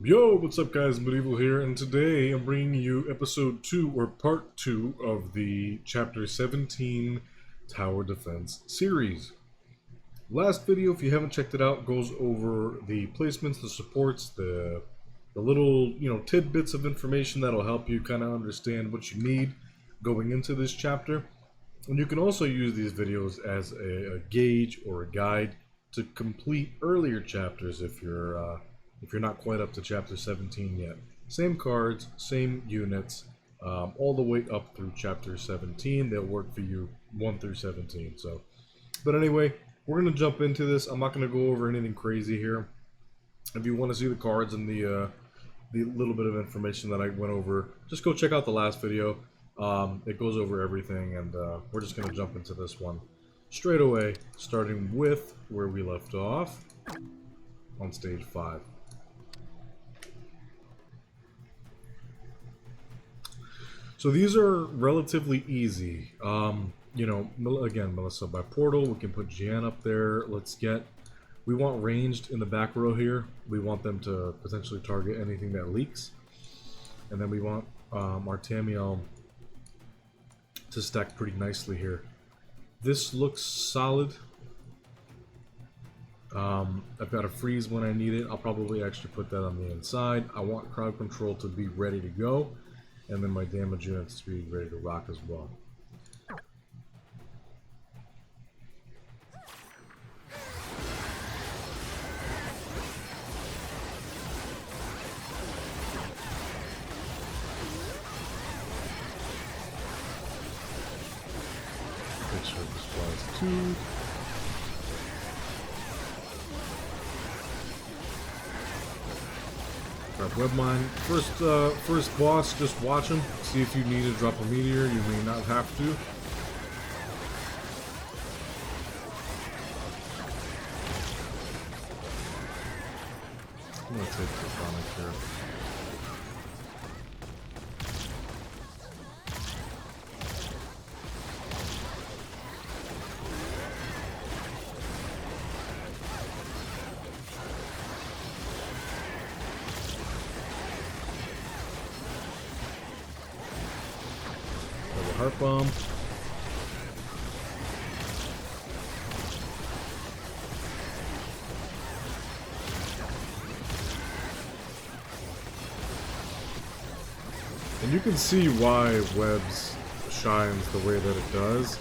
Yo, what's up guys, Medieval here, and today I'm bringing you episode 2, or part 2 of the chapter 17 Tower Defense series. Last video, if you haven't checked it out, goes over the placements, the supports, the little, tidbits of information that'll help you kind of understand what you need going into this chapter. And you can also use these videos as a gauge or a guide to complete earlier chapters if you're not quite up to chapter 17 yet. Same cards, same units, all the way up through chapter 17. They'll work for you 1 through 17. But anyway, we're going to jump into this. I'm not going to go over anything crazy here. If you want to see the cards and the little bit of information that I went over, just go check out the last video. It goes over everything, and we're just going to jump into this one straight away, starting with where we left off on stage 5. So these are relatively easy. Again, Melissa by portal, we can put Jan up there. We want ranged in the back row here. We want them to potentially target anything that leaks. And then we want our Tamiel to stack pretty nicely here. This looks solid. I've got a freeze when I need it. I'll probably actually put that on the inside. I want crowd control to be ready to go, and then my damage units to be ready to rock as well. Make sure this flies 2. Grab Webmine. First boss, just watch him. See if you need to drop a meteor. You may not have to. I'm gonna take the Sonic here. Heart bomb. And you can see why Webs shines the way that it does.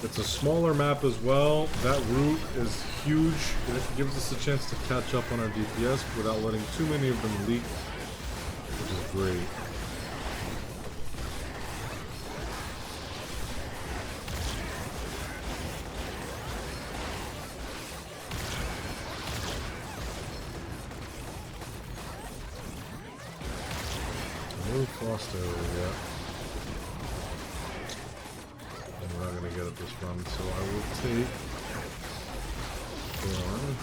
It's a smaller map as well. That route is huge, and it gives us a chance to catch up on our DPS without letting too many of them leak, which is great. No frost area yet. And we're not going to get it this run, so I will take Thorn.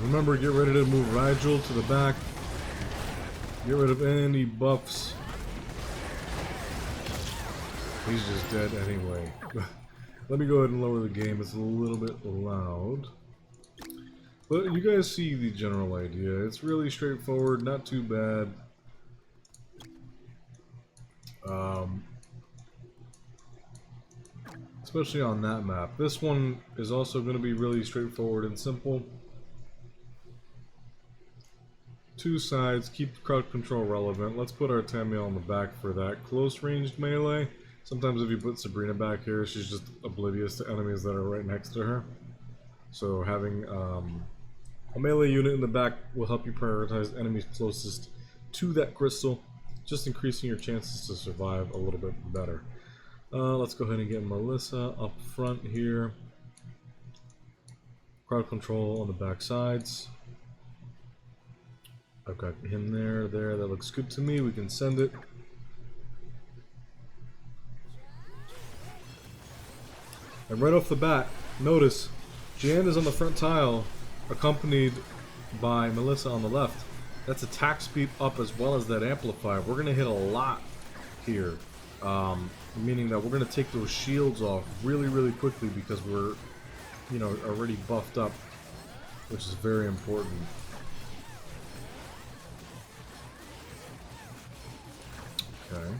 Remember, get ready to move Rigel to the back. Get rid of any buffs. He's just dead anyway. Let me go ahead and lower the game. It's a little bit loud. But you guys see the general idea. It's really straightforward, not too bad. Especially on that map. This one is also going to be really straightforward and simple. 2 sides, keep crowd control relevant. Let's put our Tamiel on the back for that close ranged melee. Sometimes if you put Sabrina back here, she's just oblivious to enemies that are right next to her. So having a melee unit in the back will help you prioritize enemies closest to that crystal, just increasing your chances to survive a little bit better. Let's go ahead and get Melissa up front here. Crowd control on the back sides. I've got him there, that looks good to me. We can send it. And right off the bat, notice Jan is on the front tile, accompanied by Melissa on the left. That's attack speed up as well as that amplifier. We're going to hit a lot here. Meaning that we're going to take those shields off really, really quickly because we're, you know, already buffed up, which is very important. Okay.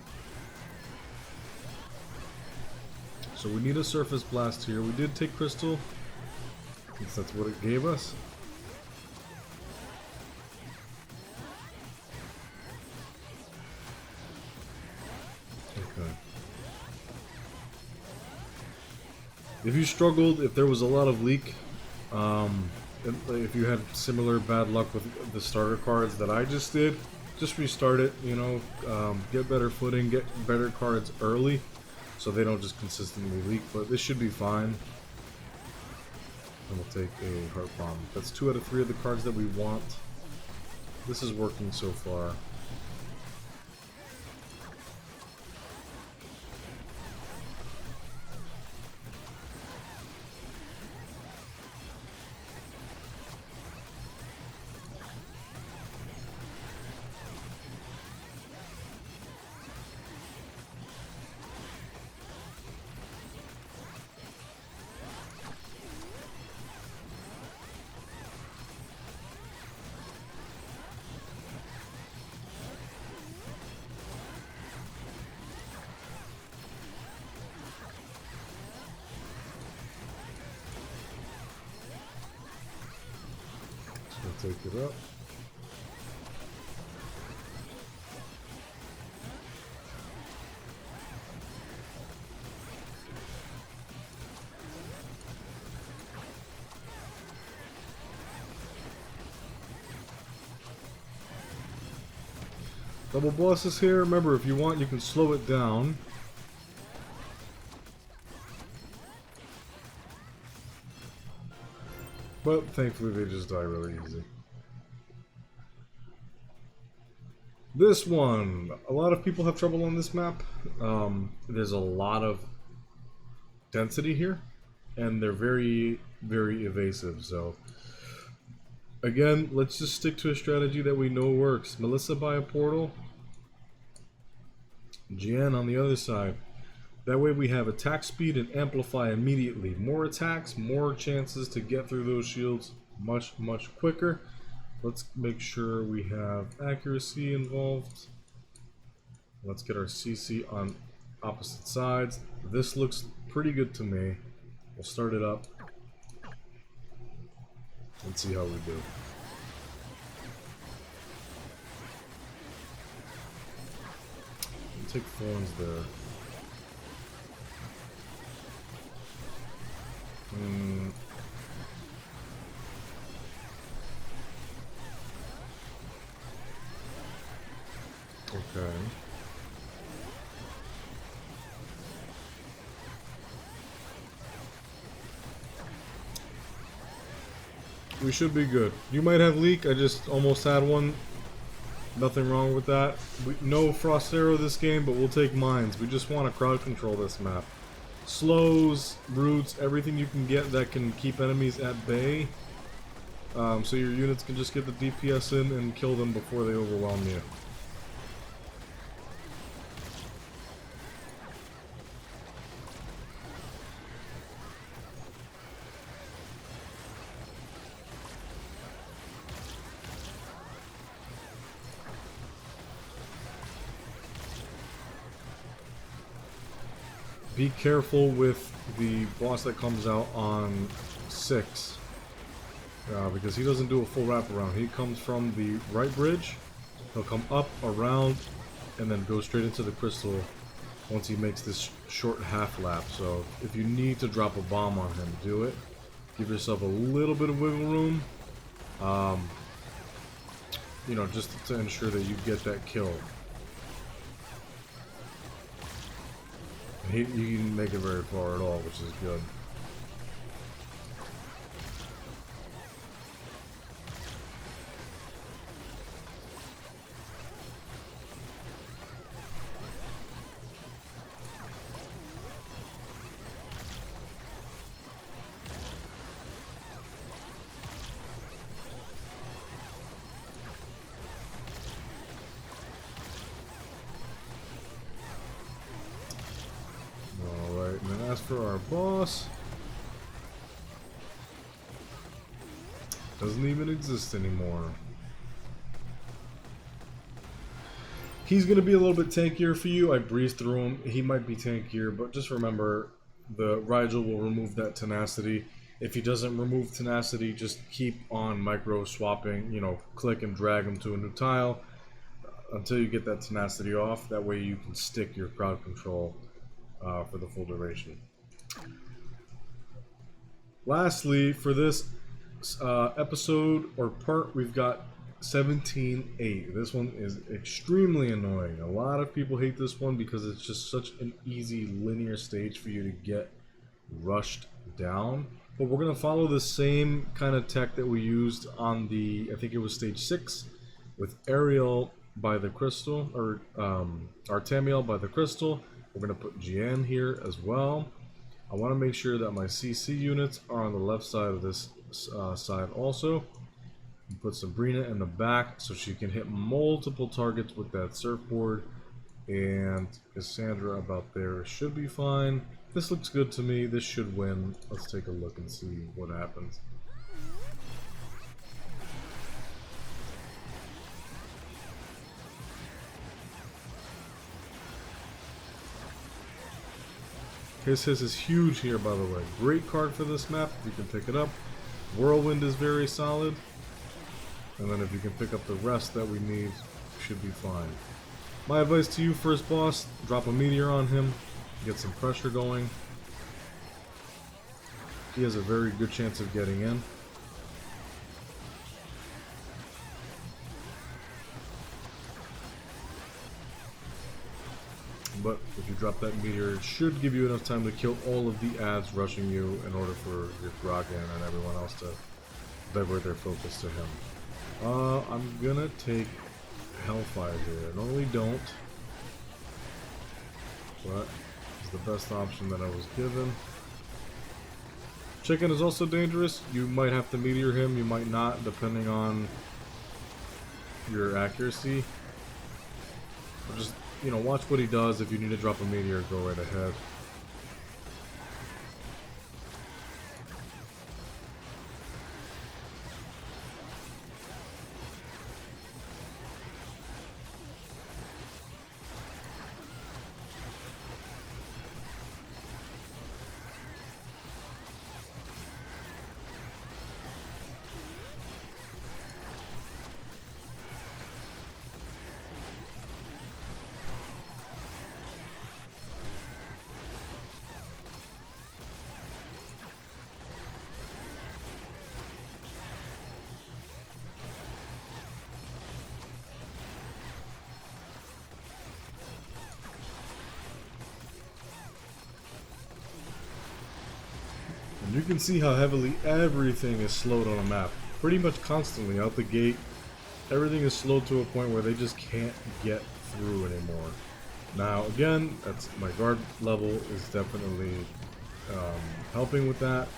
So we need a surface blast here. We did take crystal, since that's what it gave us. Okay. If you struggled, if there was a lot of leak, if you had similar bad luck with the starter cards that I just did, just restart it, you know, get better footing, get better cards early, so they don't just consistently leak, but this should be fine. And we'll take a Heart Bomb. That's 2 out of 3 of the cards that we want. This is working so far. Take it up. Double bosses here. Remember, if you want, you can slow it down. But thankfully they just die really easy. This one, a lot of people have trouble on this map. There's a lot of density here, and they're very, very evasive. So again, let's just stick to a strategy that we know works. Melissa by a portal, Jan on the other side. That way we have attack speed and amplify immediately. More attacks, more chances to get through those shields much, much quicker. Let's make sure we have accuracy involved. Let's get our CC on opposite sides. This looks pretty good to me. We'll start it up and see how we do. We'll take thorns there. Okay. We should be good. You might have leak. I just almost had one. Nothing wrong with that. No Frost Arrow this game, but we'll take mines. We just want to crowd control this map. Slows, roots, everything you can get that can keep enemies at bay. So your units can just get the DPS in and kill them before they overwhelm you. Be careful with the boss that comes out on 6, because he doesn't do a full wraparound. He comes from the right bridge, he'll come up, around, and then go straight into the crystal once he makes this short half lap. So if you need to drop a bomb on him, do it. Give yourself a little bit of wiggle room, you know, just to ensure that you get that kill. You can make it very far at all, which is good. our boss. Doesn't even exist anymore. He's going to be a little bit tankier for you. I breezed through him. He might be tankier, but just remember, the Rigel will remove that tenacity. If he doesn't remove tenacity, just keep on micro swapping, you know, click and drag him to a new tile until you get that tenacity off. That way you can stick your crowd control for the full duration. Lastly, for this episode or part, we've got 17-8. This one is extremely annoying. A lot of people hate this one because it's just such an easy linear stage for you to get rushed down. But we're going to follow the same kind of tech that we used on the, I think it was stage 6, with Ariel by the crystal, or Artemiel by the crystal. We're going to put GN here as well. I want to make sure that my CC units are on the left side of this side also. Put Sabrina in the back so she can hit multiple targets with that surfboard. And Cassandra about there should be fine. This looks good to me. This should win. Let's take a look and see what happens. Hiss is huge here, by the way. Great card for this map if you can pick it up. Whirlwind is very solid. And then if you can pick up the rest that we need, should be fine. My advice to you, first boss, drop a meteor on him. Get some pressure going. He has a very good chance of getting in. But if you drop that meteor, it should give you enough time to kill all of the ads rushing you in order for your Grogan and everyone else to divert their focus to him. I'm gonna take Hellfire here. I normally don't, but it's the best option that I was given. Chicken is also dangerous. You might have to meteor him, you might not, depending on your accuracy. But just, you know, watch what he does. If you need to drop a meteor, go right ahead. And you can see how heavily everything is slowed on a map. Pretty much constantly out the gate, everything is slowed to a point where they just can't get through anymore. Now again, that's my guard level is definitely helping with that.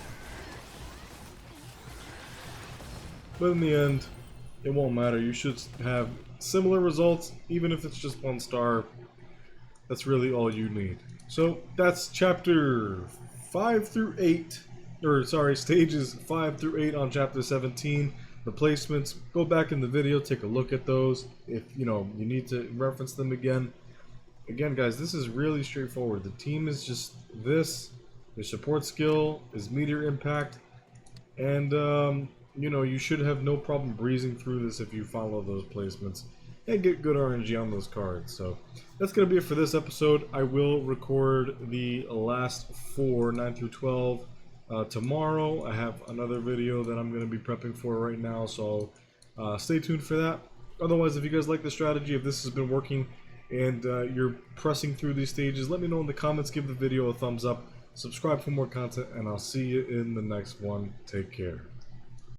But in the end, it won't matter. You should have similar results, even if it's just 1 star. That's really all you need. So that's chapter 5 through 8. Or sorry, stages 5 through 8 on chapter 17. The placements, go back in the video, take a look at those. If you know you need to reference them again. Again, guys, this is really straightforward. The team is just this. Your support skill is meteor impact, and you know, you should have no problem breezing through this if you follow those placements and get good RNG on those cards. So that's gonna be it for this episode. I will record the last 4, 9 through 12. Tomorrow I have another video that I'm going to be prepping for right now, so stay tuned for that. Otherwise, if you guys like the strategy, if this has been working and you're pressing through these stages, let me know in the comments, give the video a thumbs up, subscribe for more content, and I'll see you in the next one. Take care.